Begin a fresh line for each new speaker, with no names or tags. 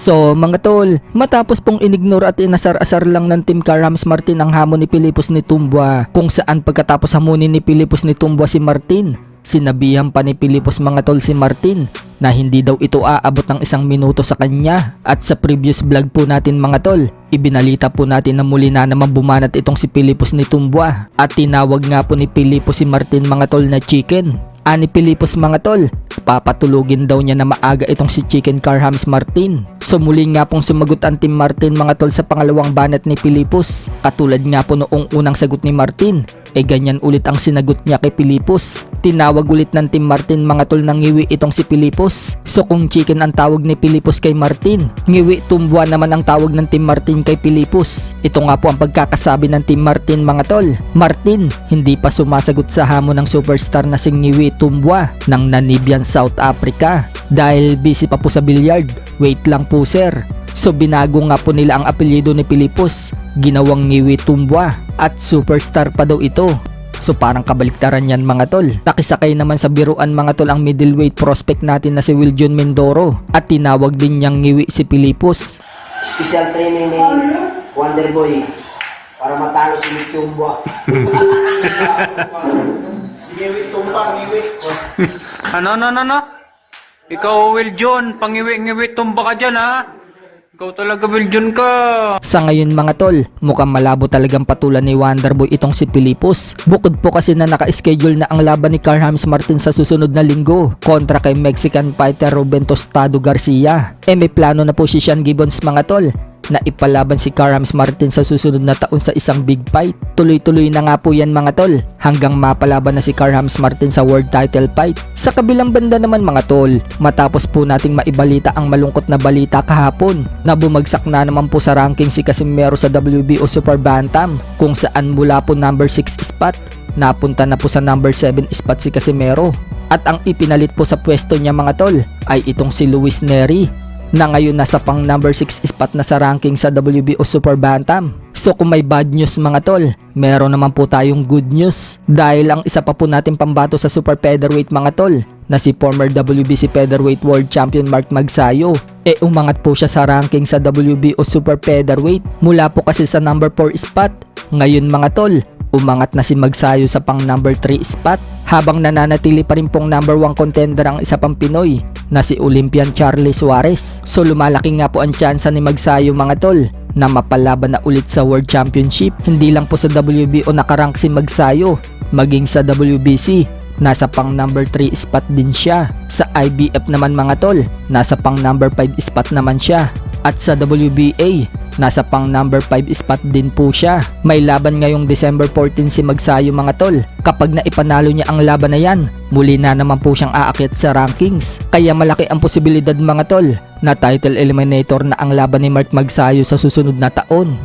So mga tol, matapos pong inignore at inasar-asar lang ng Team Carhams Martin ang hamon ni Pilipos ni Tumbua, kung saan pagkatapos hamunin ni Pilipos ni Tumbua si Martin, sinabihan pa ni Pilipos mga tol si Martin na hindi daw ito aabot ng 1 minuto sa kanya. At sa previous vlog po natin mga tol, ibinalita po natin na muli na naman bumanat itong si Pilipos ni Tumbua at tinawag nga po ni Pilipos si Martin mga tol na chicken. Ani Pilipos mga tol, papatulugin daw niya na maaga itong si Chicken Carhams Martin. So muli nga pong sumagot ang Team Martin mga tol sa pangalawang banat ni Pilipos. Katulad nga po noong unang sagot ni Martin, ganyan ulit ang sinagot niya kay Pilipos. Tinawag ulit ng Team Martin mga tol ng ngiwi itong si Pilipos. So kung chicken ang tawag ni Pilipos kay Martin, ngiwi Tumbua naman ang tawag ng Team Martin kay Pilipos. Ito nga po ang pagkakasabi ng Team Martin mga tol. Martin hindi pa sumasagot sa hamon ng superstar na si ngiwi Tumbua ng Namibian, South Africa dahil busy pa po sa billiard. Wait lang po sir. So binago nga po nila ang apelyido ni Pilipos, ginawang ngiwi Tumbua at superstar pa daw ito. So parang kabaliktaran yan mga tol. Nakisakay naman sa biruan mga tol ang middleweight prospect natin na si Wiljon Mindoro at tinawag din niyang ngiwi si Pilipos.
Special training ni Wonderboy para matalo si Tumbua. Ngiwi Tumba, ngiwi.
Ano? Ikaw, Wiljon, pangiwi-ngiwi tumba ka dyan, ha? Ikaw talaga, Wiljon ka.
Sa ngayon mga tol, mukhang malabo talagang patulan ni Wonderboy itong si Pilipos. Bukod po kasi na naka-schedule na ang laban ni Carhams Martin sa susunod na linggo kontra kay Mexican fighter Ruben Tostado Garcia. May plano na po si Sean Gibbons mga tol na ipalaban si Carhams Martin sa susunod na taon sa isang big fight. Tuloy-tuloy na nga po yan mga tol hanggang mapalaban na si Carhams Martin sa world title fight. Sa kabilang banda naman mga tol, matapos po nating maibalita ang malungkot na balita kahapon na bumagsak na naman po sa ranking si Casimero sa WBO Super Bantam, kung saan mula po number 6 spot napunta na po sa number 7 spot si Casimero. At ang ipinalit po sa pwesto niya mga tol ay itong si Luis Nery na ngayon nasa pang number 6 spot na sa ranking sa WBO Super Bantam. So kung may bad news mga tol, meron naman po tayong good news dahil ang isa pa po natin pambato sa Super Featherweight mga tol na si former WBC Featherweight World Champion Mark Magsayo, umangat po siya sa ranking sa WBO Super Featherweight mula po kasi sa number 4 spot. Ngayon mga tol, umangat na si Magsayo sa pang number 3 spot habang nananatili pa rin pong number 1 contender ang isa pang Pinoy na si Olympian Charlie Suarez. So lumalaki nga po ang tsansa ni Magsayo mga tol na mapalaban na ulit sa World Championship. Hindi lang po sa WBO nakarank si Magsayo, maging sa WBC nasa pang number 3 spot din siya. Sa IBF naman mga tol, nasa pang number 5 spot naman siya. At sa WBA, nasa pang number 5 spot din po siya. May laban ngayong December 14 si Magsayo mga tol. Kapag naipanalo niya ang laban na yan, muli na naman po siyang aakyat sa rankings. Kaya malaki ang posibilidad mga tol na title eliminator na ang laban ni Mark Magsayo sa susunod na taon.